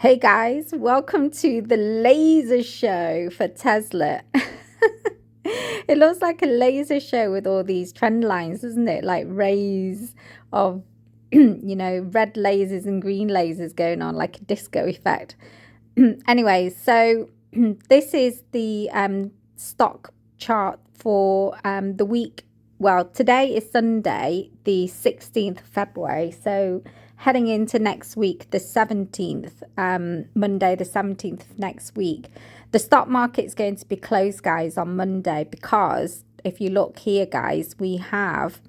Hey guys, welcome to the laser show for Tesla. It looks like a laser show with all these trend lines, doesn't it? Like rays of, red lasers and green lasers going on, like a disco effect. Anyway, so this is the stock chart for the week. Well, today is Sunday, the 16th of February. So heading into next week, the 17th, Monday, the 17th of next week. The stock market's going to be closed, guys, on Monday because if you look here, guys, we have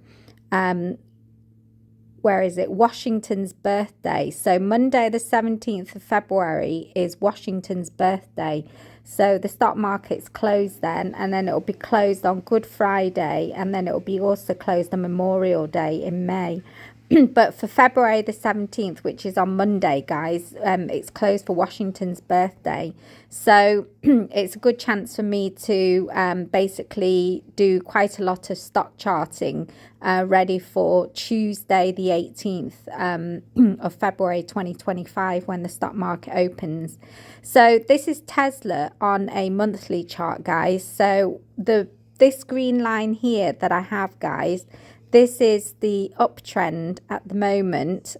where is it? Washington's birthday. So Monday, the 17th of February is Washington's birthday. So the stock market's closed then, and then it'll be closed on Good Friday, and then it'll be also closed on Memorial Day in May. But for February the 17th, which is on Monday, guys, it's closed for Washington's birthday. So it's a good chance for me to basically do quite a lot of stock charting ready for Tuesday the 18th of February 2025 when the stock market opens. So this is Tesla on a monthly chart, guys. So this green line here that I have, guys, this is the uptrend at the moment.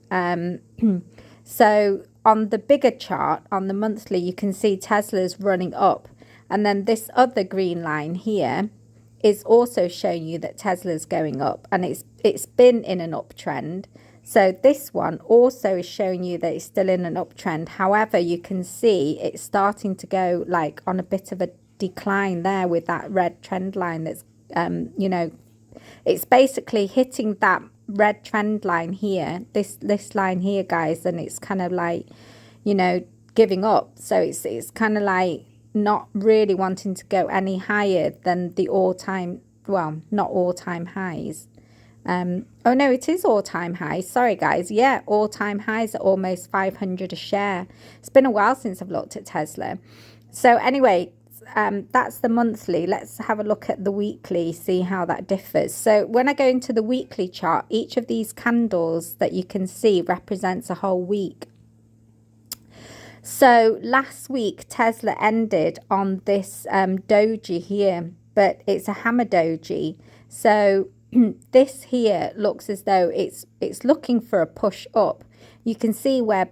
So on the bigger chart, on the monthly, you can see Tesla's running up. And then this other green line here is also showing you that Tesla's going up. And it's been in an uptrend. So this one also is showing you that it's still in an uptrend. However, you can see it's starting to go like on a bit of a decline there with that red trend line that's, it's basically hitting that red trend line here, this line here, guys, and it's kind of like, giving up. So it's kind of like not really wanting to go any higher than the all-time, well, not all-time highs. Oh no, it is all-time highs. Sorry, guys. Yeah, all-time highs are almost 500 a share. It's been a while since I've looked at Tesla. So anyway, that's the monthly. Let's have a look at the weekly, see how that differs. So when I go into the weekly chart, each of these candles that you can see represents a whole week. So last week Tesla ended on this doji here, but it's a hammer doji. So this here looks as though it's looking for a push up. You can see where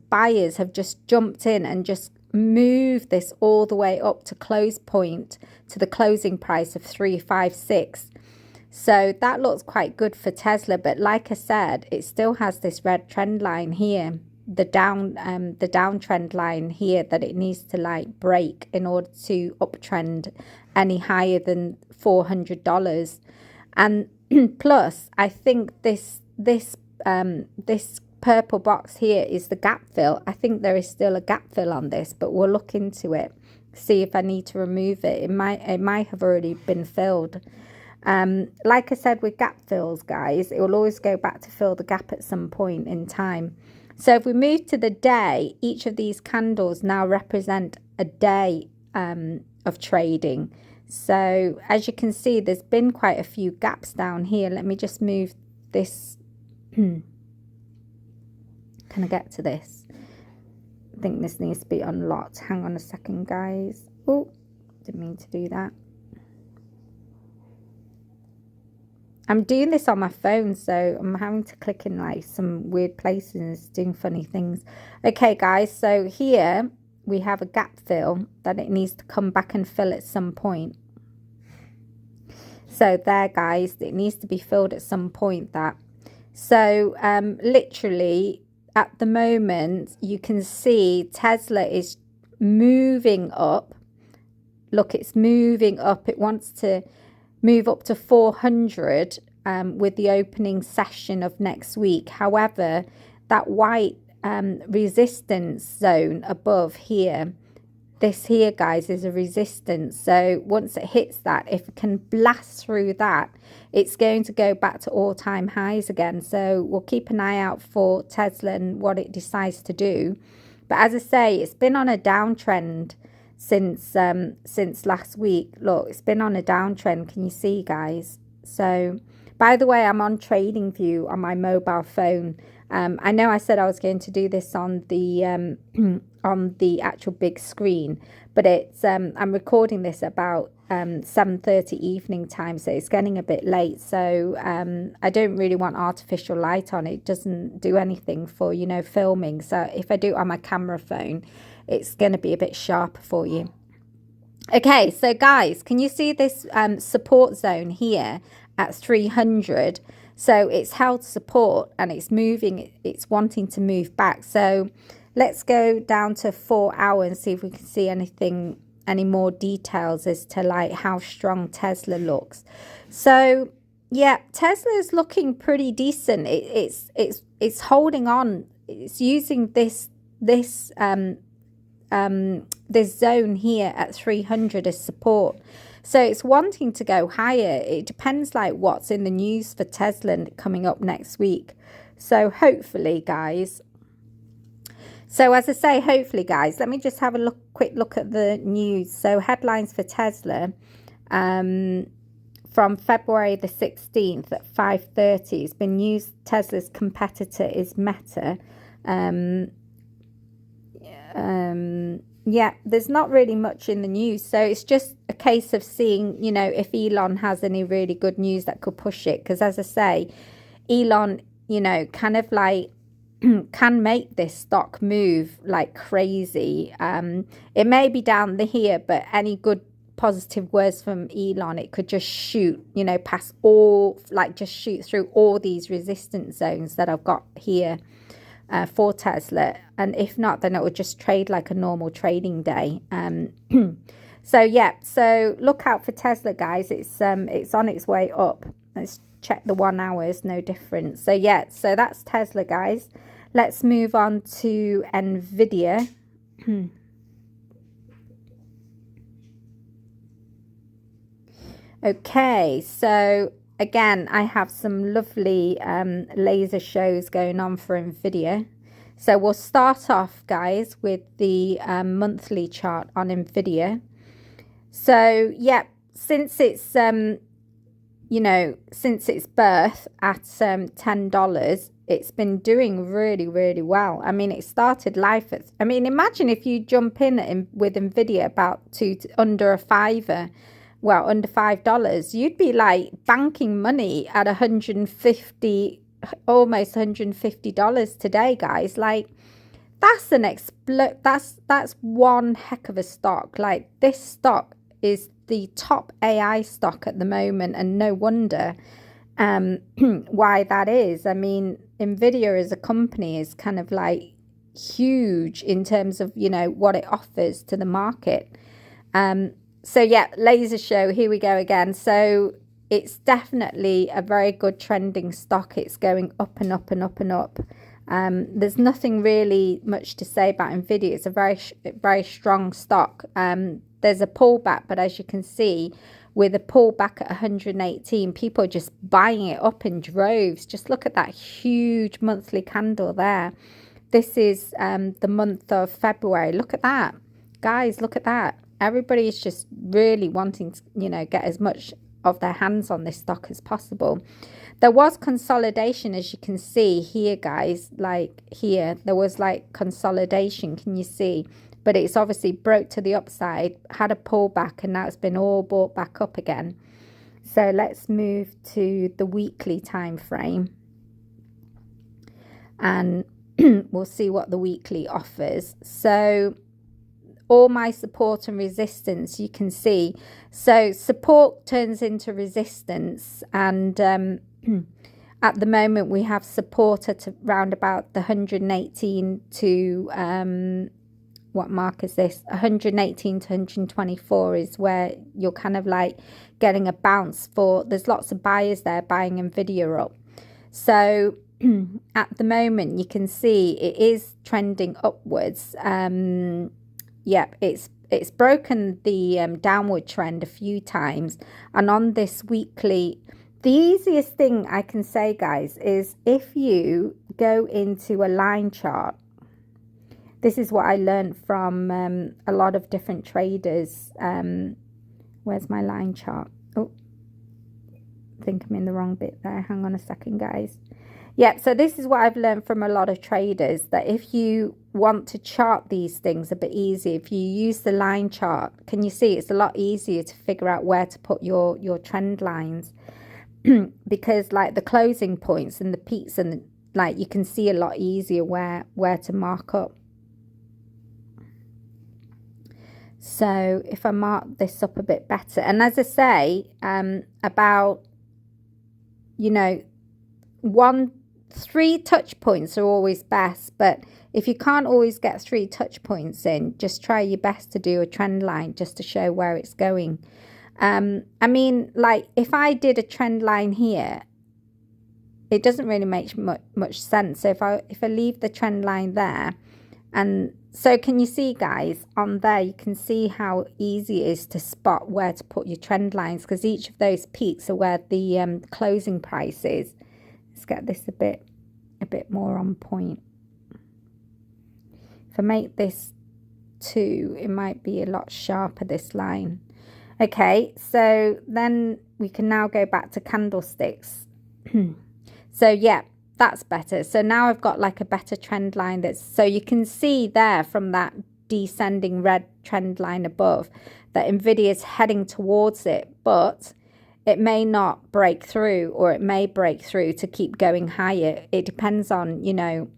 buyers have just jumped in and just move this all the way up to close point, to the closing price of 356. So that looks quite good for Tesla, but like I said, it still has this red trend line here, the downtrend line here that it needs to like break in order to uptrend any higher than $400. And plus I think this purple box here is the gap fill. I think there is still a gap fill on this, but we'll look into it, see if I need to remove it. It might have already been filled. Like I said with gap fills, guys, it will always go back to fill the gap at some point in time. So if we move to the day, each of these candles now represent a day of trading. So as you can see, there's been quite a few gaps down here. Let me just move this. Can I get to this? I think this needs to be unlocked. Hang on a second, guys. Oh, didn't mean to do that. I'm doing this on my phone, so I'm having to click in like some weird places, doing funny things. Okay, guys, so here we have a gap fill that it needs to come back and fill at some point. So there, guys, it needs to be filled at some point, that. So literally at the moment, you can see Tesla is moving up. Look, it's moving up. It wants to move up to 400 with the opening session of next week. However, that white resistance zone above here, this here, guys, is a resistance. So once it hits that, if it can blast through that, it's going to go back to all-time highs again. So we'll keep an eye out for Tesla and what it decides to do. But as I say, it's been on a downtrend since last week. Look, it's been on a downtrend. Can you see, guys? So by the way, I'm on TradingView on my mobile phone. I know I said I was going to do this on the on the actual big screen, but it's I'm recording this about 7:30 evening time, so it's getting a bit late. So I don't really want artificial light on. It doesn't do anything for, you know, filming. So if I do it on my camera phone, it's going to be a bit sharper for you. Okay, so guys, can you see this support zone here at 300? So it's held support and it's moving, it's wanting to move back. So let's go down to 4 hours and see if we can see anything, any more details as to like how strong Tesla looks. So yeah, Tesla is looking pretty decent. It's holding on. It's using this zone here at 300 as support. So it's wanting to go higher. It depends like what's in the news for Tesla coming up next week. So hopefully, guys. So as I say, hopefully, guys, let me just have a quick look at the news. So headlines for Tesla from February the 16th at 5:30. It's been used. Tesla's competitor is Meta. Yeah, there's not really much in the news, so it's just a case of seeing, you know, if Elon has any really good news that could push it, because as I say, Elon, you know, kind of like can make this stock move like crazy. It may be down here, but any good positive words from Elon, it could just shoot, you know, past all, like just shoot through all these resistance zones that I've got here. For Tesla, and if not, then it would just trade like a normal trading day. So yeah, so look out for Tesla, guys. It's on its way up. Let's check the 1 hours, no difference. So yeah, so that's Tesla, guys. Let's move on to Nvidia. Okay, so again, I have some lovely laser shows going on for Nvidia. So we'll start off, guys, with the monthly chart on Nvidia. So yeah, since it's you know, since its birth at $10, it's been doing really, really well. I mean, it started life at, I mean, imagine if you jump in with Nvidia about under a fiver. Well, under $5, you'd be like banking money at 150, almost $150 today, guys. Like that's that's one heck of a stock. Like this stock is the top AI stock at the moment, and no wonder why that is. I mean, Nvidia as a company is kind of like huge in terms of, you know, what it offers to the market. So yeah, laser show, here we go again. So it's definitely a very good trending stock. It's going up and up and up and up. There's nothing really much to say about Nvidia. It's a very strong stock. There's a pullback, but as you can see, with a pullback at 118, people are just buying it up in droves. Just look at that huge monthly candle there. This is the month of February. Look at that, guys. Look at that. Everybody is just really wanting to, you know, get as much of their hands on this stock as possible. There was consolidation, as you can see here, guys. Like here, there was like consolidation. Can you see? But it's obviously broke to the upside, had a pullback, and now it's been all bought back up again. So let's move to the weekly time frame, and we'll see what the weekly offers. So all my support and resistance, you can see. So support turns into resistance, and at the moment we have support at around about the 118 to what mark is this, 118 to 124 is where you're kind of like getting a bounce for. There's lots of buyers there buying Nvidia up. So at the moment you can see it is trending upwards. Yep, it's broken the downward trend a few times, and on this weekly, the easiest thing I can say, guys, is if you go into a line chart. This is what I learned from a lot of different traders. Where's my line chart? Oh, I think I'm in the wrong bit there. Hang on a second, guys. Yeah, so this is what I've learned from a lot of traders, that if you want to chart these things a bit easier, if you use the line chart, can you see it's a lot easier to figure out where to put your trend lines? Because like the closing points and the peaks, and like you can see a lot easier where to mark up. So if I mark this up a bit better, and as I say, about, you know, 3 touch points are always best, but if you can't always get 3 touch points in, just try your best to do a trend line just to show where it's going. I mean, like if I did a trend line here, it doesn't really make much sense. So if I leave the trend line there, and so can you see, guys, on there you can see how easy it is to spot where to put your trend lines, because each of those peaks are where the closing price is. Let's get this a bit more on point. If I make this 2, it might be a lot sharper, this line. Okay, so then we can now go back to candlesticks. So yeah, that's better. So now I've got like a better trend line. So you can see there from that descending red trend line above that Nvidia is heading towards it, but it may not break through, or it may break through to keep going higher. It depends on, you know,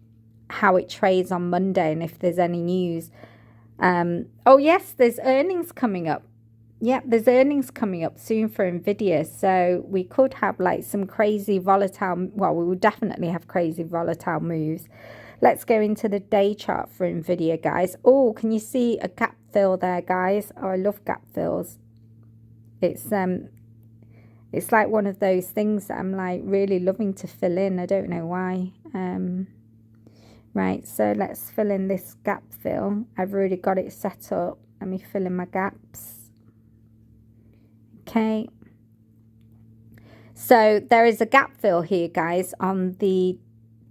how it trades on Monday and if there's any news. Oh yes, there's earnings coming up. Yep, there's earnings coming up soon for Nvidia. So we could have like some crazy volatile, well, we will definitely have crazy volatile moves. Let's go into the day chart for Nvidia, guys. Oh, can you see a gap fill there, guys? Oh, I love gap fills. It's like one of those things that I'm like really loving to fill in. I don't know why. Right, so let's fill in this gap fill. I've already got it set up. Let me fill in my gaps. Okay, so there is a gap fill here, guys, on the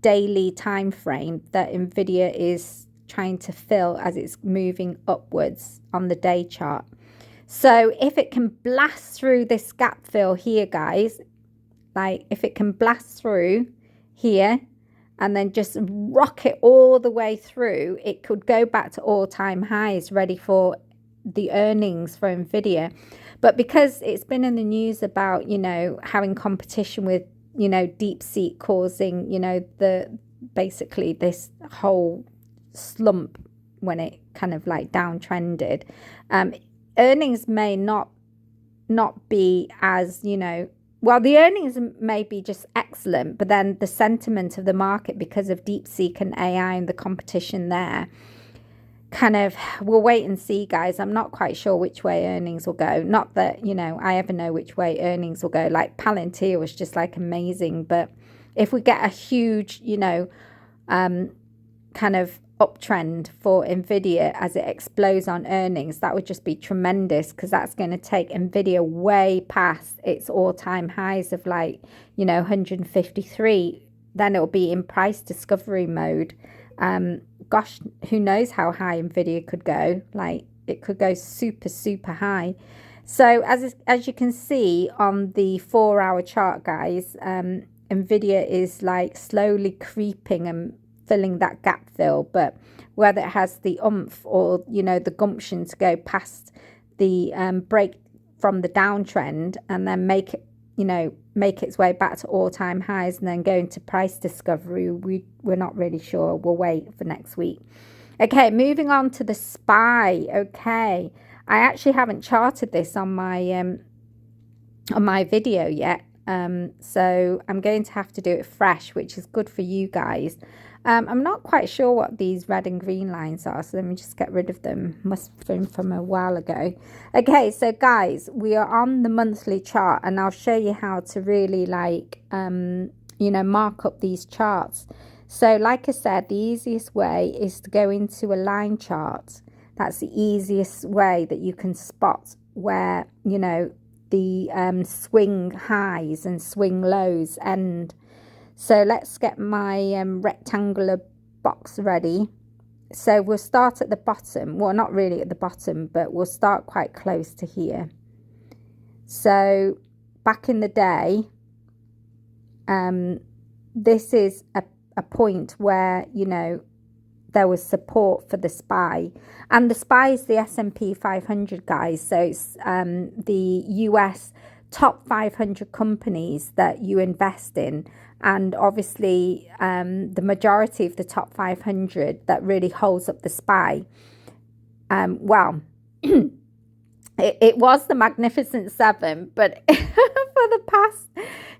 daily time frame that Nvidia is trying to fill as it's moving upwards on the day chart. So if it can blast through this gap fill here, guys, like if it can blast through here and then just rocket all the way through, it could go back to all-time highs, ready for the earnings for Nvidia. But because it's been in the news about, you know, having competition with, you know, DeepSeek causing, you know, basically this whole slump when it kind of like downtrended, earnings may not be as, you know, well, the earnings may be just excellent, but then the sentiment of the market because of DeepSeek and AI and the competition there, kind of, we'll wait and see, guys. I'm not quite sure which way earnings will go. Not that, you know, I ever know which way earnings will go. Like Palantir was just like amazing, but if we get a huge, you know, kind of uptrend for Nvidia as it explodes on earnings, that would just be tremendous, because that's going to take Nvidia way past its all-time highs of like, you know, 153. Then it'll be in price discovery mode. Gosh, who knows how high Nvidia could go. Like it could go super high. So as you can see on the 4-hour chart, guys, Nvidia is like slowly creeping and filling that gap fill, but whether it has the oomph or, you know, the gumption to go past the break from the downtrend and then make it, you know, make its way back to all-time highs and then go into price discovery, we're not really sure. We'll wait for next week. Okay, moving on to the SPY. Okay, I actually haven't charted this on my video yet, so I'm going to have to do it fresh, which is good for you guys. I'm not quite sure what these red and green lines are, so let me just get rid of them. Must have been from a while ago. Okay, so guys, we are on the monthly chart, and I'll show you how to really like, you know, mark up these charts. So like I said, the easiest way is to go into a line chart. That's the easiest way that you can spot where, you know, the swing highs and swing lows end. So let's get my rectangular box ready. So we'll start at the bottom. Well, not really at the bottom, but we'll start quite close to here. So back in the day, this is a point where, you know, there was support for the SPY, and the SPY is the S&P 500, guys. So it's the US top 500 companies that you invest in, and obviously the majority of the top 500 that really holds up the SPY. Well, it was the Magnificent Seven, but for the past,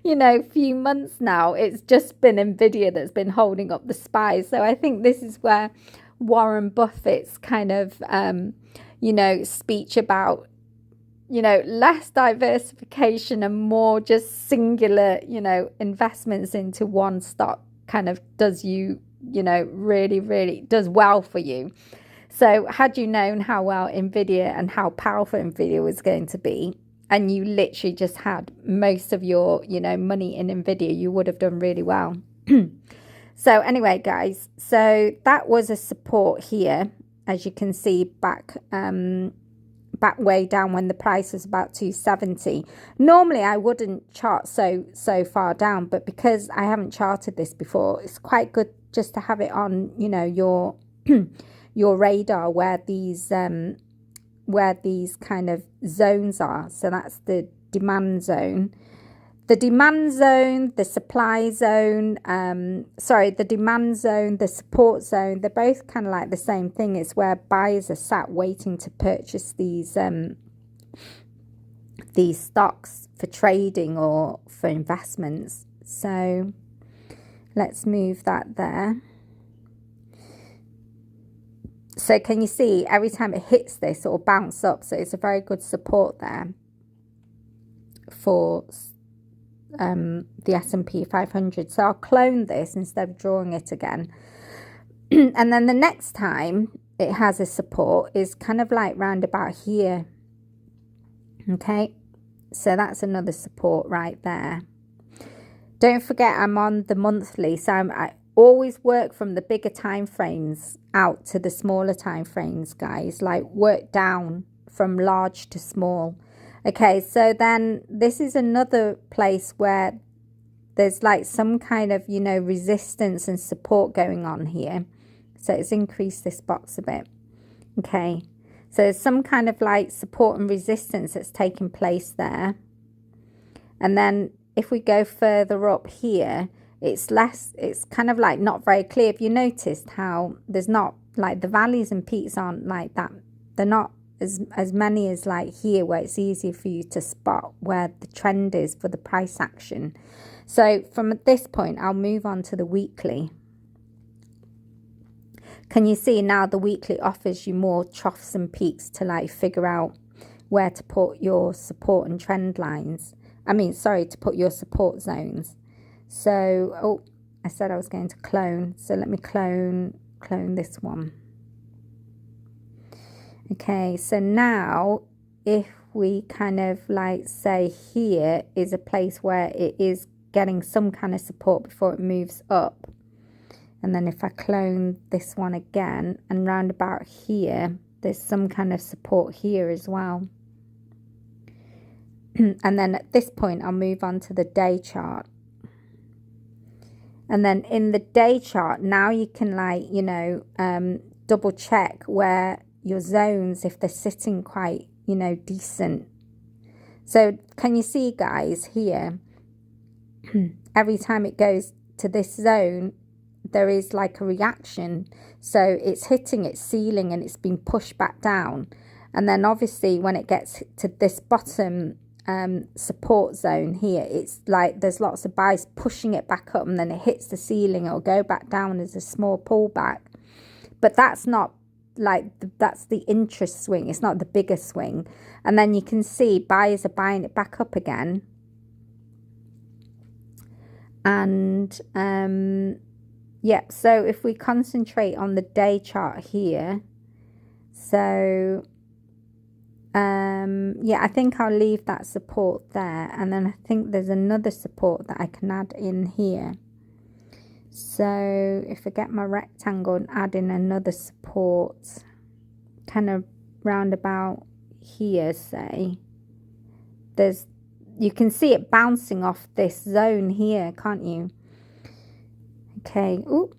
you know, few months now, it's just been Nvidia that's been holding up the SPY. So I think this is where Warren Buffett's kind of, you know, speech about, you know, less diversification and more just singular, you know, investments into one stock kind of does you, you know, really, really does well for you. So had you known how well Nvidia and how powerful Nvidia was going to be, and you literally just had most of your, you know, money in Nvidia, you would have done really well. So anyway, guys, so that was a support here, as you can see back way down when the price was about 270. Normally I wouldn't chart so far down, but because I haven't charted this before, it's quite good just to have it on, you know, your your radar where these kind of zones are. So that's the demand zone, the supply zone, the demand zone, the support zone. They're both kind of like the same thing. It's where buyers are sat waiting to purchase these stocks for trading or for investments. So let's move that there. So can you see every time it hits this, it will bounce up. So it's a very good support there for the S&P 500. So I'll clone this instead of drawing it again. And then the next time it has a support is kind of like round about here. Okay, so that's another support right there. Don't forget I'm on the monthly, so I always work from the bigger time frames out to the smaller time frames, guys. Like work down from large to small. Okay, so then this is another place where there's like some kind of, you know, resistance and support going on here. So let's increase this box a bit. Okay, so there's some kind of like support and resistance that's taking place there. And then if we go further up here, it's kind of like not very clear. If you noticed how there's not like the valleys and peaks aren't like that. They're not as many as like here, where it's easier for you to spot where the trend is for the price action. So from this point, I'll move on to the weekly. Can you see now the weekly offers you more troughs and peaks to like figure out where to put your support and trend lines? To put your support zones. So, oh, I said I was going to clone. So let me clone this one. Okay, so now if we kind of like say here is a place where it is getting some kind of support before it moves up. And then if I clone this one again and round about here, there's some kind of support here as well. And then at this point, I'll move on to the day chart. And then in the day chart, now you can like, you know, double check where your zones, if they're sitting quite, you know, decent. So can you see, guys, here, every time it goes to this zone, there is like a reaction. So it's hitting its ceiling and it's being pushed back down. And then obviously when it gets to this bottom support zone here, it's like there's lots of buys pushing it back up, and then it hits the ceiling, it'll go back down as a small pullback. But that's not like that's the interest swing, it's not the biggest swing. And then you can see buyers are buying it back up again. And yeah, so if we concentrate on the day chart here, so yeah, I think I'll leave that support there, and then I think there's another support that I can add in here. So if I get my rectangle and add in another support kind of round about here, say, you can see it bouncing off this zone here, can't you? Okay. Ooh.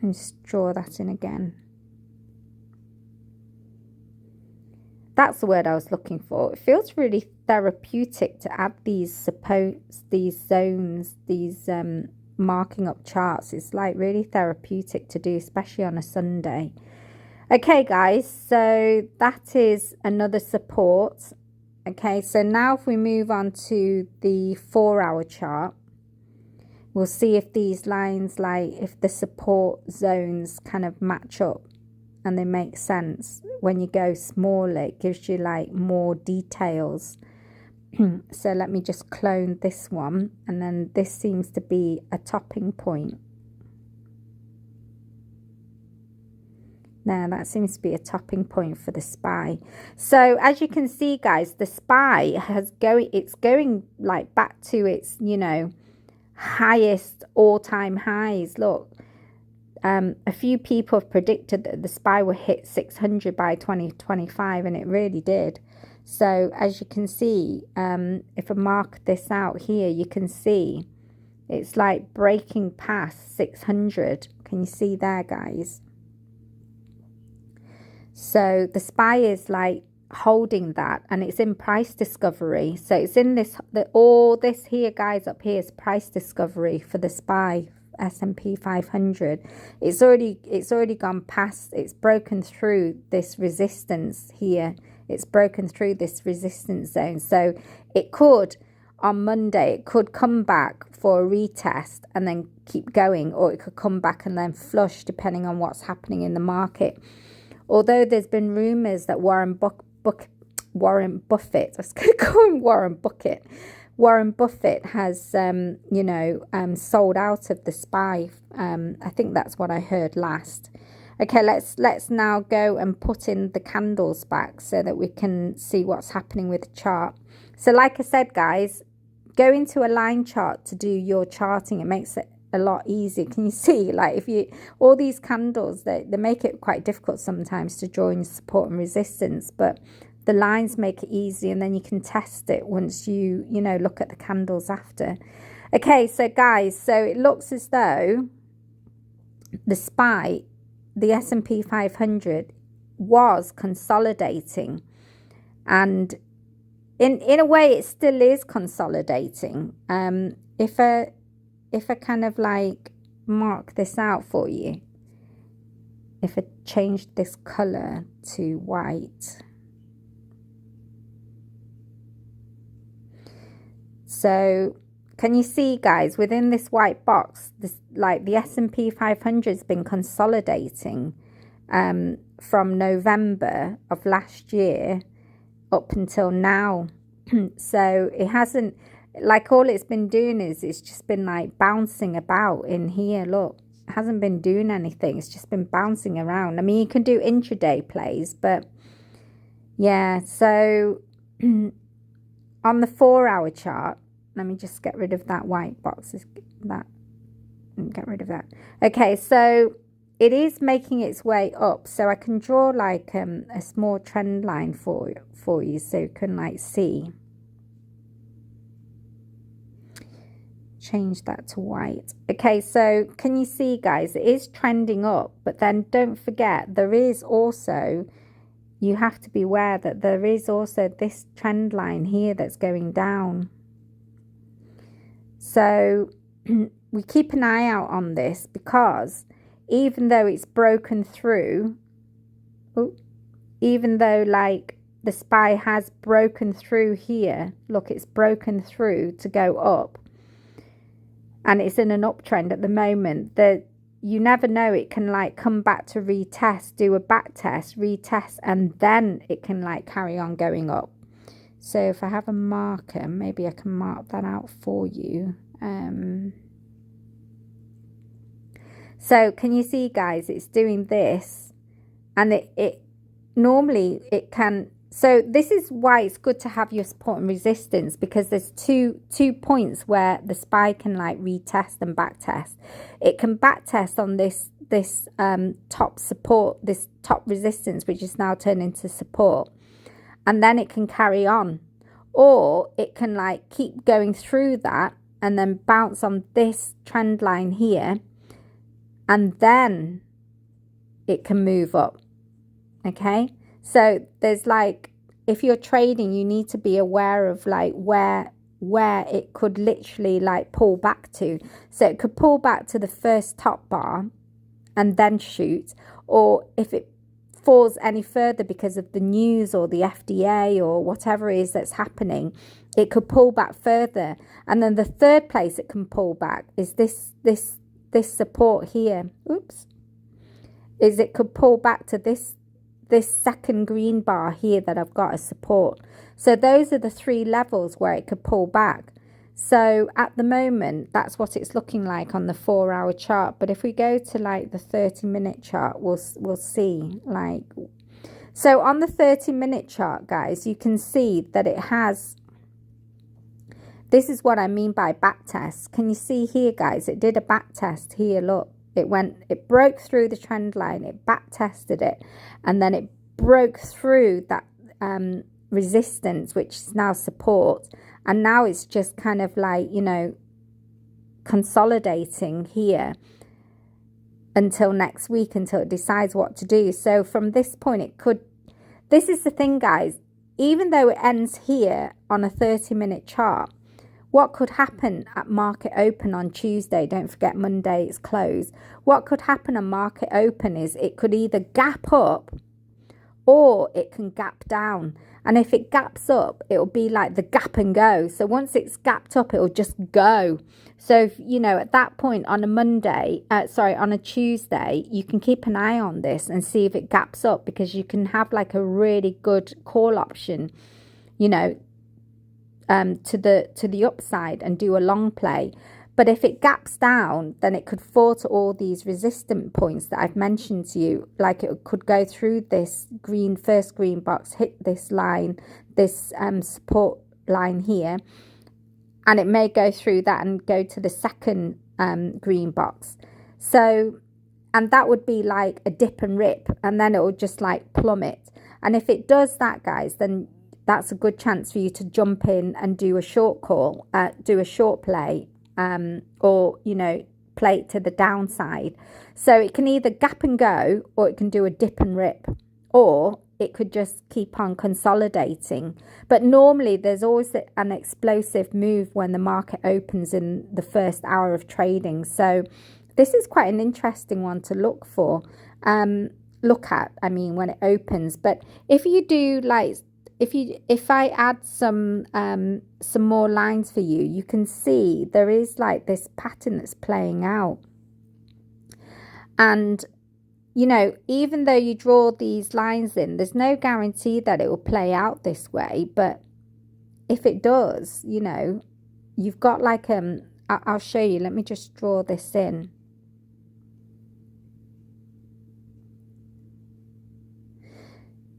And just draw that in again. That's the word I was looking for. It feels really therapeutic to add these zones, these marking up charts. It's like really therapeutic to do, especially on a Sunday. Okay, guys, so that is another support. Okay, so now if we move on to the 4-hour chart, we'll see if these lines, like if the support zones kind of match up and they make sense. When you go smaller, it gives you like more details. So let me just clone this one, and then this seems to be a topping point. Now that seems to be a topping point for the SPY. So as you can see, guys, the SPY it's going like back to its, you know, highest all-time highs. Look, a few people have predicted that the SPY will hit 600 by 2025, and it really did. So as you can see, if I mark this out here, you can see it's like breaking past 600. Can you see there, guys? So the SPY is like holding that, and it's in price discovery. So it's in this, all this here, guys, up here is price discovery for the SPY S&P 500. It's already gone past, it's broken through this resistance here. It's broken through this resistance zone. So it could, on Monday, it could come back for a retest and then keep going, or it could come back and then flush, depending on what's happening in the market. Although there's been rumors that Warren Buffett, I was going to call him Warren Bucket. Warren Buffett has, sold out of the SPY. I think that's what I heard last. Okay, let's now go and put in the candles back so that we can see what's happening with the chart. So like I said, guys, go into a line chart to do your charting. It makes it a lot easier. Can you see, like, if you, all these candles, they make it quite difficult sometimes to draw in support and resistance, but the lines make it easy, and then you can test it once you look at the candles after. Okay, so guys, so it looks as though the SPY, the S&P 500, was consolidating, and in a way it still is consolidating. If I kind of like mark this out for you, if I change this color to white, so can you see, guys, within this white box, this, like, the S&P 500 has been consolidating from November of last year up until now. So it hasn't, like, all it's been doing is it's just been like bouncing about in here. Look, it hasn't been doing anything. It's just been bouncing around. I mean, you can do intraday plays, but yeah. So on the 4-hour chart, let me just get rid of that white box. Get rid of that. Okay, so it is making its way up. So I can draw like a small trend line for you, so you can like see. Change that to white. Okay, so can you see, guys, it is trending up, but then don't forget there is also, you have to be aware that there is also this trend line here that's going down. So we keep an eye out on this, because even though it's broken through, even though like the SPY has broken through here, look, it's broken through to go up, and it's in an uptrend at the moment, that you never know, it can like come back to retest, do a back test, retest, and then it can like carry on going up. So if I have a marker, maybe I can mark that out for you. So can you see, guys, it's doing this, and it normally it can. So this is why it's good to have your support and resistance, because there's two points where the SPY can like retest and backtest. It can backtest on this top support, this top resistance, which is now turned into support, and then it can carry on. or it can like keep going through that and then bounce on this trend line here, and then it can move up. Okay, so there's like, if you're trading, you need to be aware of like where it could literally like pull back to. So it could pull back to the first top bar and then shoot, or if it falls any further because of the news or the FDA or whatever it is that's happening, it could pull back further. And then the third place it can pull back is this support here. Oops. Is it could pull back to this second green bar here that I've got as support. So those are the three levels where it could pull back. So at the moment, that's what it's looking like on the 4-hour chart. But if we go to like the 30-minute chart, we'll see like, so on the 30-minute chart, guys, you can see that it has, this is what I mean by back test. Can you see here, guys? It did a back test here. Look, it broke through the trend line, it back tested it, and then it broke through that resistance, which is now support. And now it's just kind of like, you know, consolidating here until next week, until it decides what to do. So from this point, it could, this is the thing, guys, even though it ends here on a 30-minute chart, what could happen at market open on Tuesday? Don't forget Monday is closed. What could happen on market open is it could either gap up or it can gap down. And if it gaps up, it'll be like the gap and go. So once it's gapped up, it'll just go. So, you know, at that point on a Monday, on a Tuesday, you can keep an eye on this and see if it gaps up, because you can have like a really good call option, you know, to the upside and do a long play. But if it gaps down, then it could fall to all these resistant points that I've mentioned to you. Like it could go through this first green box, hit this line, this support line here, and it may go through that and go to the second green box. So, and that would be like a dip and rip, and then it will just like plummet. And if it does that, guys, then that's a good chance for you to jump in and do a short call, do a short play, or, you know, play it to the downside. So it can either gap and go, or it can do a dip and rip, or it could just keep on consolidating. But normally there's always an explosive move when the market opens in the first hour of trading. So this is quite an interesting one to look at, I mean, when it opens. But if you do like, if I add some more lines for you, you can see there is like this pattern that's playing out. And, you know, even though you draw these lines in, there's no guarantee that it will play out this way. But if it does, you know, you've got like, I'll show you. Let me just draw this in.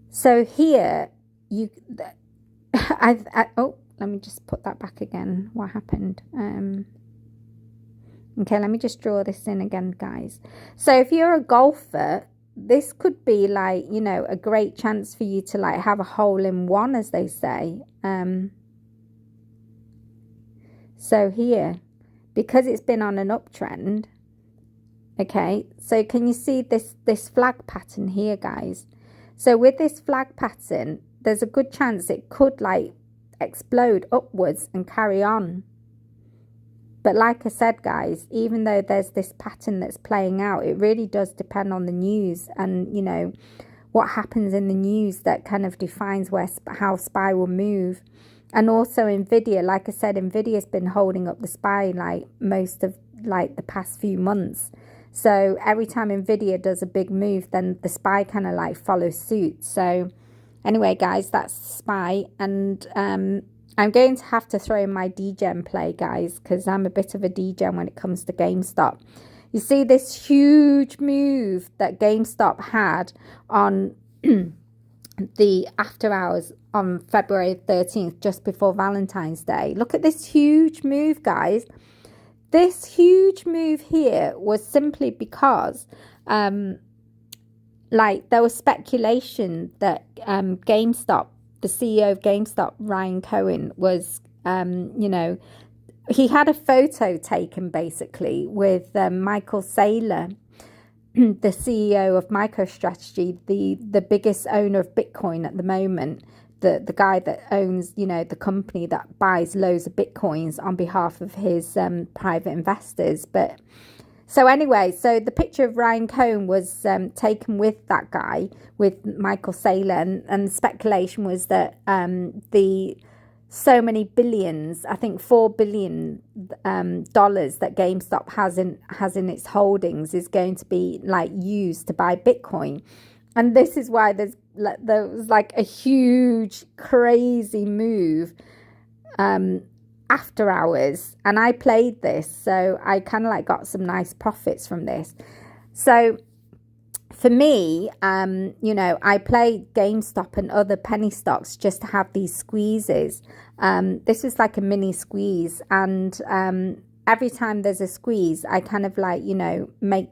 So here, oh, let me just put that back again. What happened? Okay, let me just draw this in again, guys. So if you're a golfer, this could be like, you know, a great chance for you to like have a hole in one, as they say. So here, because it's been on an uptrend, okay, so can you see this flag pattern here, guys? So with this flag pattern, there's a good chance it could like explode upwards and carry on. But like I said, guys, even though there's this pattern that's playing out, it really does depend on the news and, you know, what happens in the news that kind of defines how SPY will move. And also Nvidia, like I said, Nvidia's been holding up the SPY like most of like the past few months. So every time Nvidia does a big move, then the SPY kind of like follows suit. So anyway, guys, that's SPY. And I'm going to have to throw in my degen play, guys, because I'm a bit of a degen when it comes to GameStop. You see this huge move that GameStop had on the after hours on February 13th, just before Valentine's Day. Look at this huge move, guys. This huge move here was simply because like there was speculation that GameStop, the CEO of GameStop, Ryan Cohen, was, you know, he had a photo taken basically with Michael Saylor, the CEO of MicroStrategy, the biggest owner of Bitcoin at the moment, the guy that owns, you know, the company that buys loads of Bitcoins on behalf of his private investors. But so anyway, so the picture of Ryan Cohen was taken with that guy, with Michael Saylor, and the speculation was that the so many billions, I think $4 billion dollars that GameStop has in its holdings is going to be like used to buy Bitcoin. And this is why there was like a huge crazy move after hours, and I played this, so I kind of like got some nice profits from this. So for me, you know, I played GameStop and other penny stocks just to have these squeezes. This is like a mini squeeze, and every time there's a squeeze, I kind of like, you know, make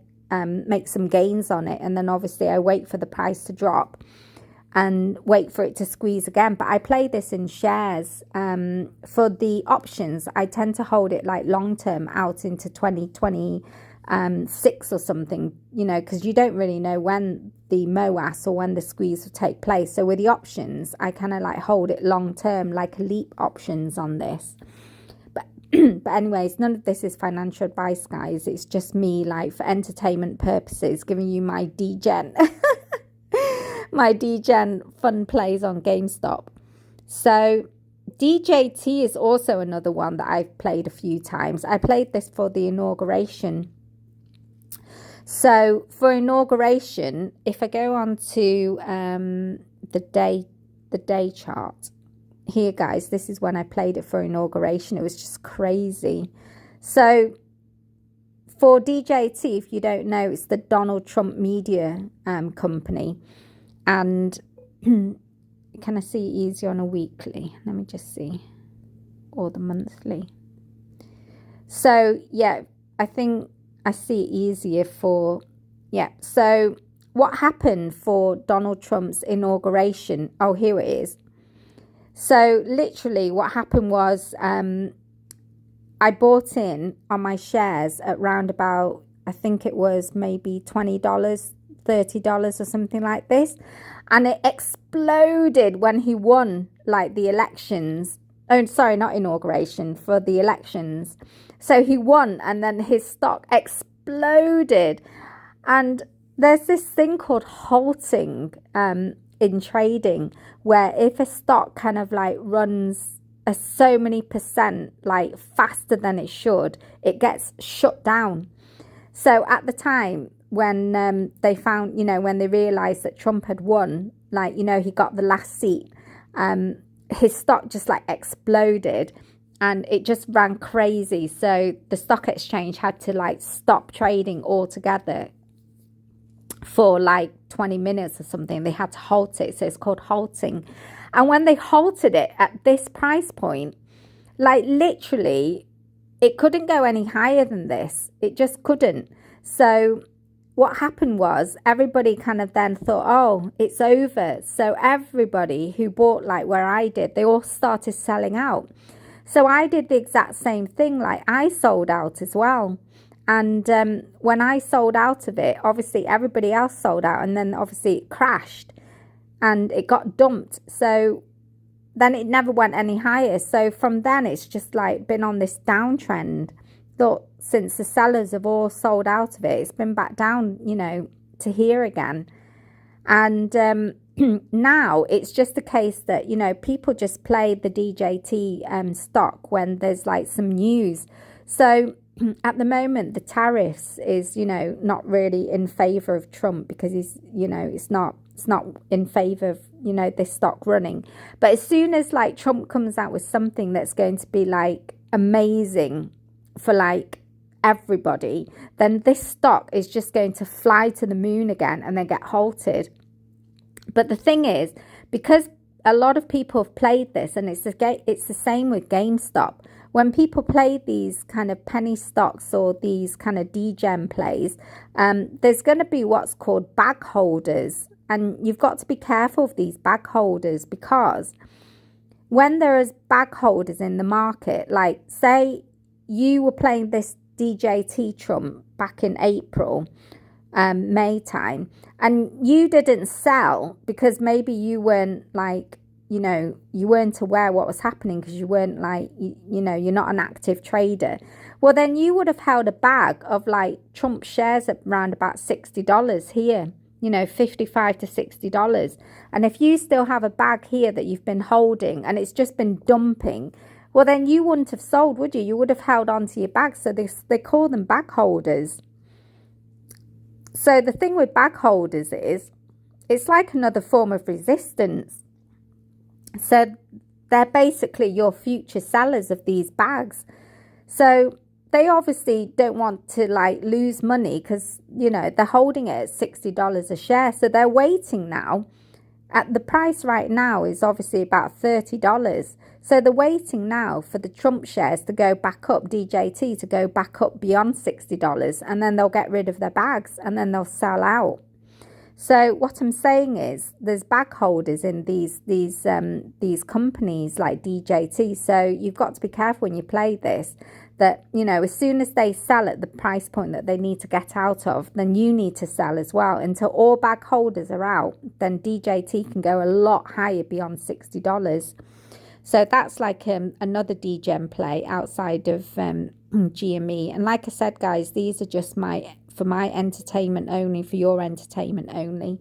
some gains on it, and then obviously I wait for the price to drop and wait for it to squeeze again. But I play this in shares. For the options, I tend to hold it like long term out into 2026 or something, you know, because you don't really know when the MOAS or when the squeeze will take place. So with the options, I kind of like hold it long term, like leap options on this. But anyways, none of this is financial advice, guys. It's just me, like, for entertainment purposes, giving you my degen my degen fun plays on GameStop. So DJT is also another one that I've played a few times. I played this for the inauguration. So for inauguration, if I go on to the day chart here, guys, this is when I played it for inauguration. It was just crazy. So for DJT, if you don't know, it's the Donald Trump media company. And can I see easier on a weekly? Let me just see. Or the monthly. So yeah, I think I see it easier for, yeah. So what happened for Donald Trump's inauguration? Oh, here it is. So literally what happened was I bought in on my shares at round about, I think it was maybe $20, $30 or something like this. And it exploded when he won like the elections. Oh, sorry, not inauguration, for the elections. So he won and then his stock exploded. And there's this thing called halting in trading, where if a stock kind of like runs so many percent like faster than it should, it gets shut down. So at the time when they found, you know, when they realized that Trump had won, like, you know, he got the last seat, his stock just like exploded and it just ran crazy. So the stock exchange had to like stop trading altogether for like 20 minutes or something. They had to halt it. So it's called halting. And when they halted it at this price point, like literally it couldn't go any higher than this. It just couldn't. So what happened was everybody kind of then thought, oh, it's over. So everybody who bought like where I did, they all started selling out. So I did the exact same thing. Like I sold out as well. And when I sold out of it, obviously everybody else sold out. And then obviously it crashed and it got dumped. So then it never went any higher. So from then it's just like been on this downtrend. Thought since the sellers have all sold out of it, it's been back down, you know, to here again. And now it's just a case that, you know, people just play the DJT stock when there's like some news. So at the moment, the tariffs is, you know, not really in favor of Trump because he's, you know, it's not in favor of, you know, this stock running. But as soon as like Trump comes out with something that's going to be like amazing for like everybody, then this stock is just going to fly to the moon again and then get halted. But the thing is, because a lot of people have played this, and it's the same with GameStop. When people play these kind of penny stocks or these kind of degen plays, there's going to be what's called bag holders. And you've got to be careful of these bag holders, because when there is bag holders in the market, like say you were playing this DJT Trump back in April, May time, and you didn't sell because maybe you weren't like, you know, you weren't aware what was happening because you weren't like, you know, you're not an active trader. Well, then you would have held a bag of like Trump shares at around about $60 here, you know, $55 to $60. And if you still have a bag here that you've been holding and it's just been dumping, well, then you wouldn't have sold, would you? You would have held on to your bag. So they call them bag holders. So the thing with bag holders is it's like another form of resistance. So they're basically your future sellers of these bags. So they obviously don't want to like lose money because, you know, they're holding it at $60 a share. So they're waiting now. At the price right now is obviously about $30. So they're waiting now for the Trump shares to go back up, DJT to go back up beyond $60, and then they'll get rid of their bags and then they'll sell out. So what I'm saying is there's bag holders in these companies like DJT. So you've got to be careful when you play this, that, you know, as soon as they sell at the price point that they need to get out of, then you need to sell as well. Until all bag holders are out, then DJT can go a lot higher beyond $60. So that's like another DGEM play outside of GME. And like I said, guys, these are just for my entertainment only, for your entertainment only.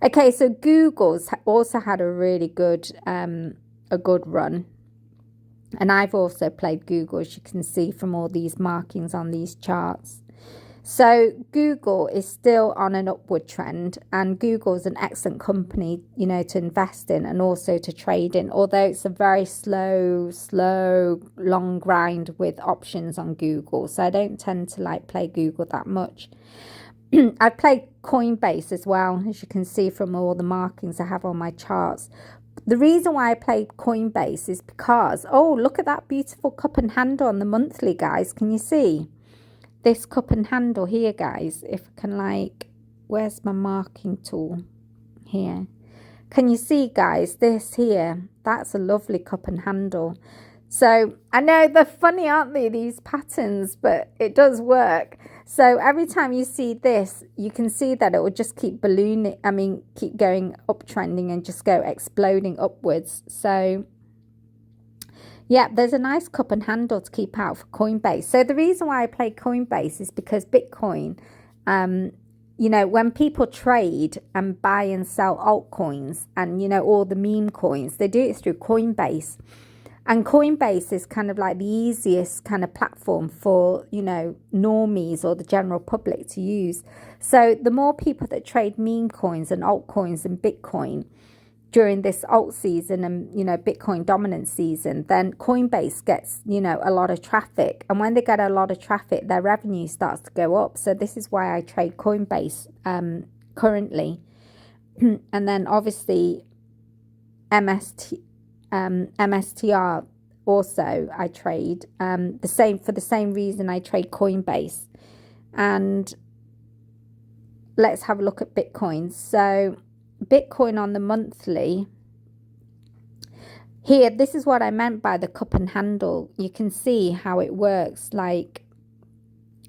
Okay, so Google's also had a really good run. And I've also played Google, as you can see from all these markings on these charts. So Google is still on an upward trend, and Google is an excellent company, you know, to invest in and also to trade in, although it's a very slow, long grind with options on Google. So I don't tend to like play Google that much. I've played Coinbase as well, as you can see from all the markings I have on my charts. The reason why I played Coinbase is because, oh, look at that beautiful cup and handle on the monthly, guys. Can you see? This cup and handle here, guys, if I can like, where's my marking tool? Here. Can you see, guys, this here? That's a lovely cup and handle. So I know they're funny, aren't they, these patterns, but it does work. So every time you see this, you can see that it will just keep ballooning, keep going uptrending and just go exploding upwards. So yeah, there's a nice cup and handle to keep out for Coinbase. So the reason why I play Coinbase is because Bitcoin, you know, when people trade and buy and sell altcoins and, you know, all the meme coins, they do it through Coinbase. And Coinbase is kind of like the easiest kind of platform for, you know, normies or the general public to use. So the more people that trade meme coins and altcoins and Bitcoin during this alt season and, you know, Bitcoin dominant season, then Coinbase gets, you know, a lot of traffic. And when they get a lot of traffic, their revenue starts to go up. So this is why I trade Coinbase currently. And then obviously MSTR also I trade for the same reason I trade Coinbase. And let's have a look at Bitcoin. So Bitcoin on the monthly here, this is what I meant by the cup and handle. You can see how it works. Like,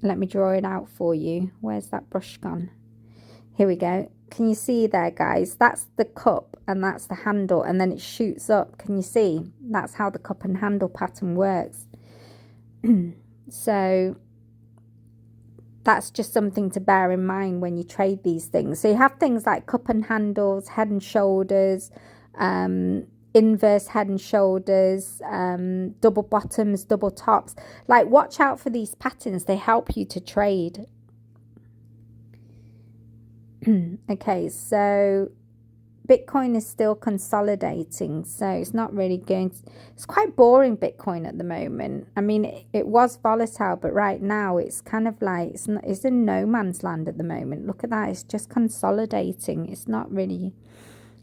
let me draw it out for you. Where's that brush gone? Here we go. Can you see there, guys? That's the cup and that's the handle, and then it shoots up. Can you see? That's how the cup and handle pattern works. So that's just something to bear in mind when you trade these things. So you have things like cup and handles, head and shoulders, inverse head and shoulders, double bottoms, double tops. Like, watch out for these patterns. They help you to trade. Okay, so Bitcoin is still consolidating, so it's not really going to, it's quite boring, Bitcoin, at the moment. I mean, it was volatile, but right now it's kind of like it's in no man's land at the moment. Look at that, it's just consolidating. It's not really,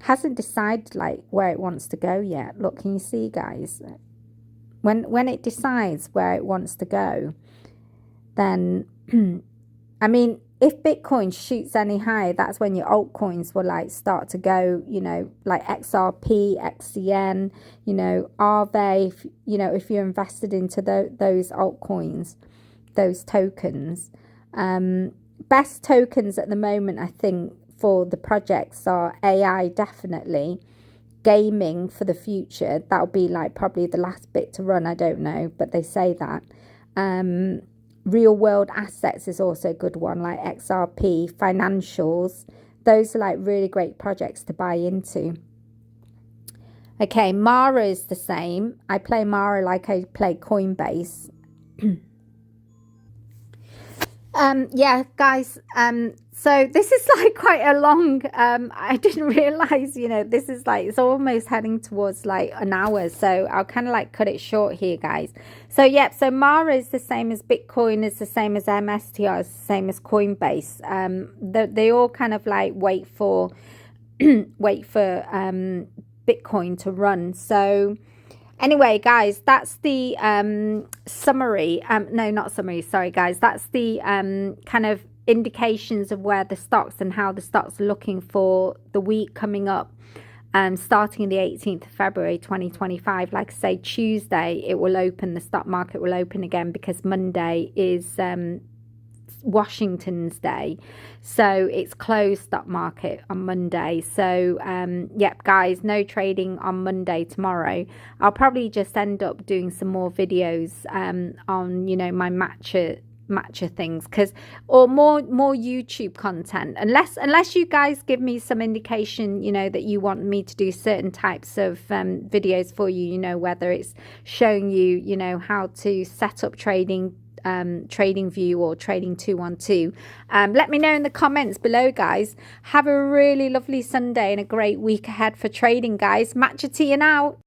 hasn't decided like where it wants to go yet. Look, can you see, guys? When it decides where it wants to go, then I mean, if Bitcoin shoots any higher, that's when your altcoins will like start to go, you know, like XRP, XCN, you know, Aave, you know, if you're invested into those altcoins, those tokens. Best tokens at the moment, I think, for the projects are AI, definitely. Gaming for the future, that'll be like probably the last bit to run, I don't know, but they say that. Real world assets is also a good one, like XRP, financials. Those are like really great projects to buy into. Okay, Mara is the same. I play Mara like I play Coinbase. Yeah, guys, so this is like quite a long, I didn't realize, you know, this is like, it's almost heading towards like an hour, so I'll kind of like cut it short here, guys. So yeah, so Mara is the same as Bitcoin, is the same as MSTR, is the same as Coinbase. They all kind of like wait for Bitcoin to run. So anyway, guys, that's the summary. No, not summary. Sorry, guys. That's the kind of indications of where the stocks and how the stocks are looking for the week coming up. Starting the 18th of February 2025. Like I say, Tuesday it will open. The stock market will open again because Monday is Washington's Day, so it's closed stock market on Monday. So yep, guys, no trading on Monday tomorrow. I'll probably just end up doing some more videos on, you know, my matcha things, because or more YouTube content, unless you guys give me some indication, you know, that you want me to do certain types of videos for you, you know, whether it's showing you, you know, how to set up trading view or trading 212. Let me know in the comments below, guys. Have a really lovely Sunday and a great week ahead for trading, guys. Matcha tea and out.